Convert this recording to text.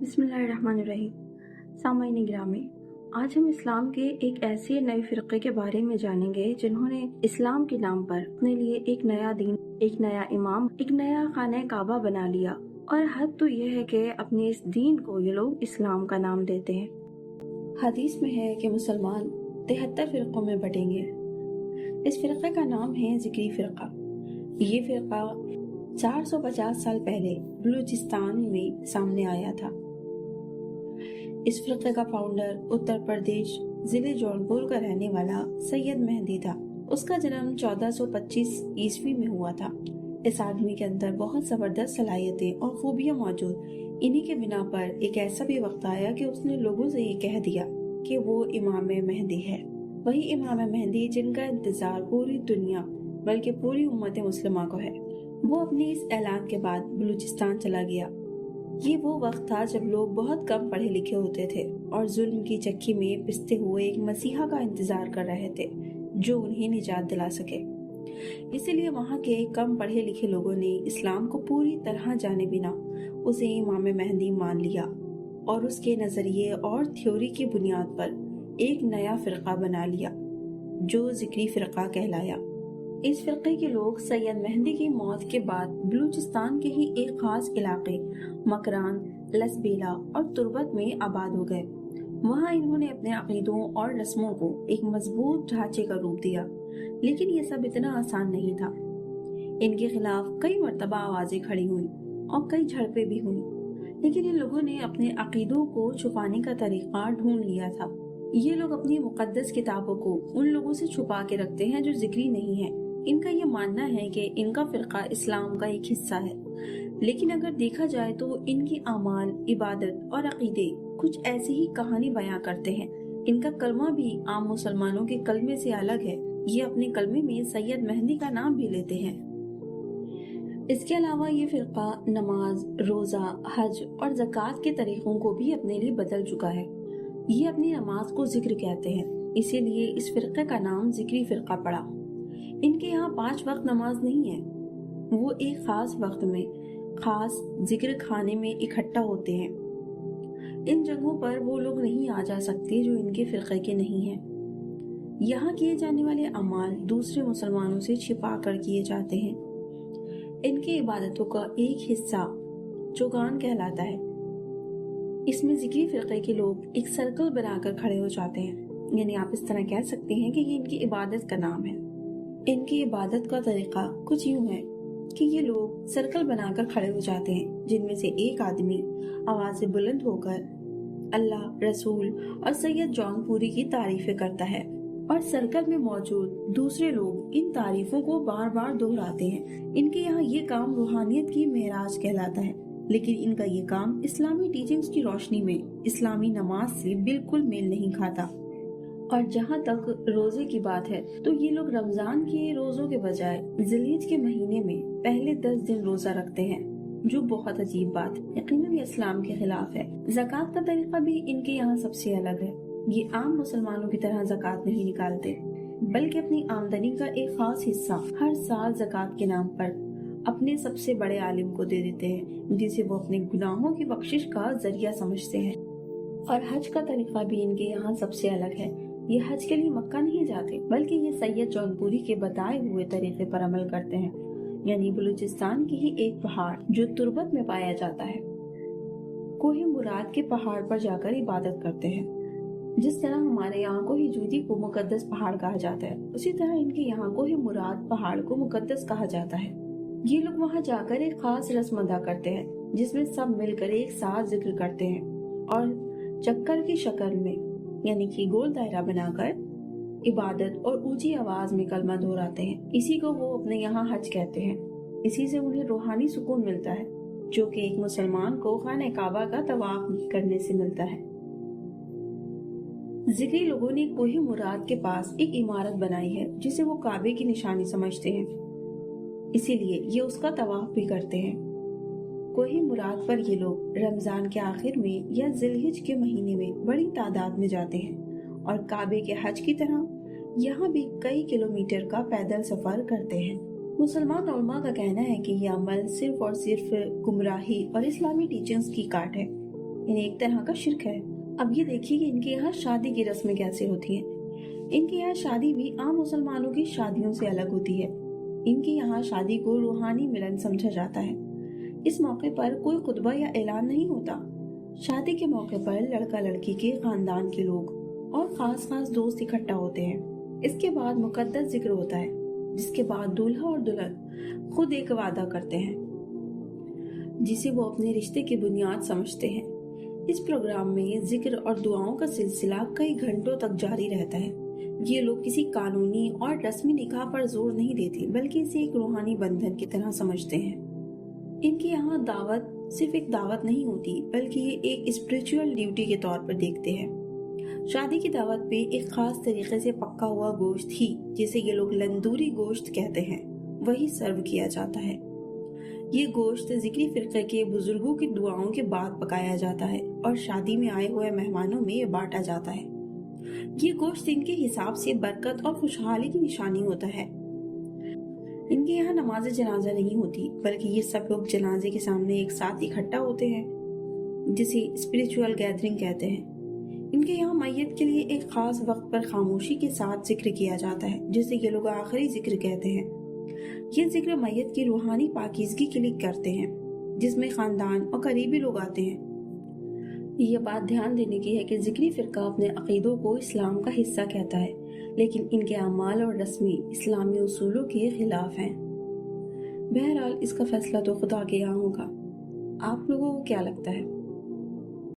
बिस्मिल्लाहिर्रहमानिर्रहीम। सामाईन ग्रामी, आज हम इस्लाम के एक ऐसे नए फ़िरक़े के बारे में जानेंगे जिन्होंने इस्लाम के नाम पर अपने लिए एक नया दीन, एक नया इमाम, एक नया खाने काबा बना लिया। और हद तो यह है कि अपने इस दीन को ये लोग इस्लाम का नाम देते हैं। हदीस में है कि मुसलमान 73 फ़िरक़ों में बटेंगे। इस फ़िरक़े का नाम है ज़िक्री फ़िरक़ा। ये फ़िरक़ा 450 साल पहले बलूचिस्तान में सामने आया था। इस फ़िरक़े का फाउंडर उत्तर प्रदेश जिले जौनपुर का रहने वाला सैयद मेहदी था। उसका जन्म 1425 ईस्वी में हुआ था। इस आदमी के अंदर बहुत ज़बरदस्त सलाहियतें और खूबियाँ मौजूद। इन्हीं के बिना पर एक ऐसा भी वक्त आया कि उसने लोगों से ये कह दिया कि वो इमाम मेहदी है। वही इमाम मेहदी जिनका इंतजार पूरी दुनिया बल्कि पूरी उम्मत मुस्लिमा को है। वो अपने इस ऐलान के बाद बलूचिस्तान चला गया। ये वो वक्त था जब लोग बहुत कम पढ़े लिखे होते थे और जुल्म की चक्की में पिसते हुए एक मसीहा का इंतजार कर रहे थे जो उन्हें निजात दिला सके। इसीलिए वहाँ के कम पढ़े लिखे लोगों ने इस्लाम को पूरी तरह जाने बिना उसे इमाम मेहदी मान लिया और उसके नजरिए और थ्योरी की बुनियाद पर एक नया फ़िरक़ा बना लिया जो ज़िक्री फ़िरक़ा कहलाया। इस फ़िरक़े के लोग सैयद मेहदी की मौत के बाद बलूचिस्तान के ही एक खास इलाके मकरान, लसबेला और तुर्बत में आबाद हो गए। वहाँ इन्होंने अपने अक़ीदों और रस्मों को एक मजबूत ढांचे का रूप दिया, लेकिन ये सब इतना आसान नहीं था। इनके खिलाफ कई मर्तबा आवाज़ें खड़ी हुई और कई झड़पें भी हुई, लेकिन इन लोगों ने अपने अक़ीदों को छुपाने का तरीक़ा ढूंढ लिया था। ये लोग अपनी मुक़द्दस किताबों को उन लोगों से छुपा के रखते हैं जो ज़िक्री नहीं है। इनका ये मानना है कि इनका फ़िरक़ा इस्लाम का एक हिस्सा है, लेकिन अगर देखा जाए तो इनकी आमाल, इबादत और अक़ीदे कुछ ऐसी ही कहानी बयां करते हैं। इनका कलमा भी आम मुसलमानों के कलमे से अलग है। ये अपने कलमे में सैयद मेहदी का नाम भी लेते हैं। इसके अलावा ये फ़िरक़ा नमाज, रोज़ा, हज और ज़कात के तरीक़ों को भी अपने लिए बदल चुका है। ये अपनी नमाज को ज़िक्र कहते हैं, इसीलिए इस फ़िरक़े का नाम ज़िक्री फ़िरक़ा पड़ा। इनके यहाँ 5 वक्त नमाज नहीं है। वो एक खास वक्त में खास जिक्र खाने में इकट्ठा होते हैं। इन जगहों पर वो लोग नहीं आ जा सकते जो इनके फ़िरक़े के नहीं हैं। यहाँ किए जाने वाले अमाल दूसरे मुसलमानों से छिपा कर किए जाते हैं। इनकी इबादतों का एक हिस्सा चौगान कहलाता है। इसमें ज़िक्री फ़िरक़े के लोग एक सर्कल बनाकर खड़े हो जाते हैं, यानी आप इस तरह कह सकते हैं कि ये इनकी इबादत का नाम है। इनकी इबादत का तरीक़ा कुछ यूँ है कि ये लोग सर्कल बनाकर खड़े हो जाते हैं, जिनमें से एक आदमी आवाज़ से बुलंद होकर अल्लाह, रसूल और सैयद जौनपुरी की तारीफ़ें करता है और सर्कल में मौजूद दूसरे लोग इन तारीफ़ों को बार बार दोहराते हैं। इनके यहाँ ये काम रूहानियत की महराज कहलाता है, लेकिन इनका ये काम इस्लामी टीचिंग्स की रोशनी में इस्लामी नमाज से बिल्कुल मेल नहीं खाता। और जहाँ तक रोजे की बात है तो ये लोग रमजान के रोजों के बजाय जिलहिज के महीने में पहले 10 दिन रोजा रखते हैं, जो बहुत अजीब बात है। यकीनन ये इस्लाम के खिलाफ है। ज़कात का तरीका भी इनके यहाँ सबसे अलग है। ये आम मुसलमानों की तरह ज़कात नहीं निकालते, बल्कि अपनी आमदनी का एक खास हिस्सा हर साल ज़कात के नाम पर अपने सबसे बड़े आलिम को दे देते हैं, जिसे वो अपने गुनाहों की बख्शिश का जरिया समझते हैं। और हज का तरीका भी इनके यहाँ सबसे अलग है। ये हज के लिए मक्का नहीं जाते, बल्कि ये सैयद जौनपुरी के बताए हुए तरीके पर अमल करते हैं, यानी बलूचिस्तान की ही एक पहाड़ जो तुर्बत में पाया जाता है, कोहे मुराद के पहाड़ पर जाकर इबादत करते हैं। जिस तरह हमारे यहाँ कोहे जूदी को मुकद्दस पहाड़ कहा जाता है, उसी तरह इनके यहाँ कोहे मुराद पहाड़ को मुकद्दस कहा जाता है। ये लोग वहाँ जाकर एक खास रस्म अदा करते हैं, जिसमें सब मिलकर एक साथ जिक्र करते हैं और चक्कर की शक्ल में, यानी कि गोल दायरा बनाकर इबादत और ऊंची आवाज में कलमा दोहराते हैं। इसी को वो अपने यहाँ हज कहते हैं। इसी से उन्हें रूहानी सुकून मिलता है, जो कि एक मुसलमान को खाने काबा का तवाफ करने से मिलता है। ज़िक्री लोगों ने कोहे मुराद के पास एक इमारत बनाई है, जिसे वो काबे की निशानी समझते हैं, इसीलिए ये उसका तवाफ भी करते हैं। कोहे मुराद पर ये लोग रमजान के आखिर में या जिलहिज के महीने में बड़ी तादाद में जाते हैं और काबे के हज की तरह यहाँ भी कई किलोमीटर का पैदल सफर करते हैं। मुसलमान उलमा का कहना है कि यह अमल सिर्फ और सिर्फ गुमराही और इस्लामी टीचिंग्स की काट है। यानी एक तरह का शिर्क है। अब ये देखिए कि इनके यहाँ शादी की रस्में कैसे होती हैं। इनके यहाँ शादी भी आम मुसलमानों की शादियों से अलग होती है। इनके यहाँ शादी को रूहानी मिलन समझा जाता है। इस मौके पर कोई खुतबा या ऐलान नहीं होता। शादी के मौके पर लड़का लड़की के खानदान के लोग और खास खास दोस्त इकट्ठा होते हैं। इसके बाद मुकद्दस जिक्र होता है, जिसके बाद दूल्हा और दुल्हन खुद एक वादा करते हैं जिसे वो अपने रिश्ते की बुनियाद समझते हैं। इस प्रोग्राम में जिक्र और दुआओं का सिलसिला कई घंटों तक जारी रहता है। ये लोग किसी कानूनी और रस्मी निकाह पर जोर नहीं देते, बल्कि इसे एक रूहानी बंधन की तरह समझते हैं। इनके यहाँ दावत सिर्फ एक दावत नहीं होती, बल्कि ये एक स्पिरिचुअल ड्यूटी के तौर पर देखते हैं। शादी की दावत पे एक खास तरीके से पक्का हुआ गोश्त ही, जिसे ये लोग लंदूरी गोश्त कहते हैं, वही सर्व किया जाता है। ये गोश्त जिक्री फिरके के बुजुर्गों की दुआओं के बाद पकाया जाता है और शादी में आए हुए मेहमानों में बांटा जाता है। ये गोश्त इनके हिसाब से बरकत और खुशहाली की निशानी होता है। इनके यहाँ नमाज जनाजा नहीं होती, बल्कि ये सब लोग जनाजे के सामने एक साथ इकट्ठा होते हैं, जिसे स्पिरिचुअल गैदरिंग कहते हैं। इनके यहाँ मैयत के लिए एक खास वक्त पर खामोशी के साथ जिक्र किया जाता है, जिसे ये लोग आखिरी जिक्र कहते हैं। ये जिक्र मैयत की रूहानी पाकीज़गी के लिए करते हैं, जिसमें खानदान और करीबी लोग आते हैं। ये बात ध्यान देने की है कि जिक्री फिरका अपने अकीदों को इस्लाम का हिस्सा कहता है, लेकिन इनके अमाल और रस्मी इस्लामी उसूलों के खिलाफ हैं। बहरहाल इसका फैसला तो खुदा के यहाँ होगा। आप लोगों को क्या लगता है?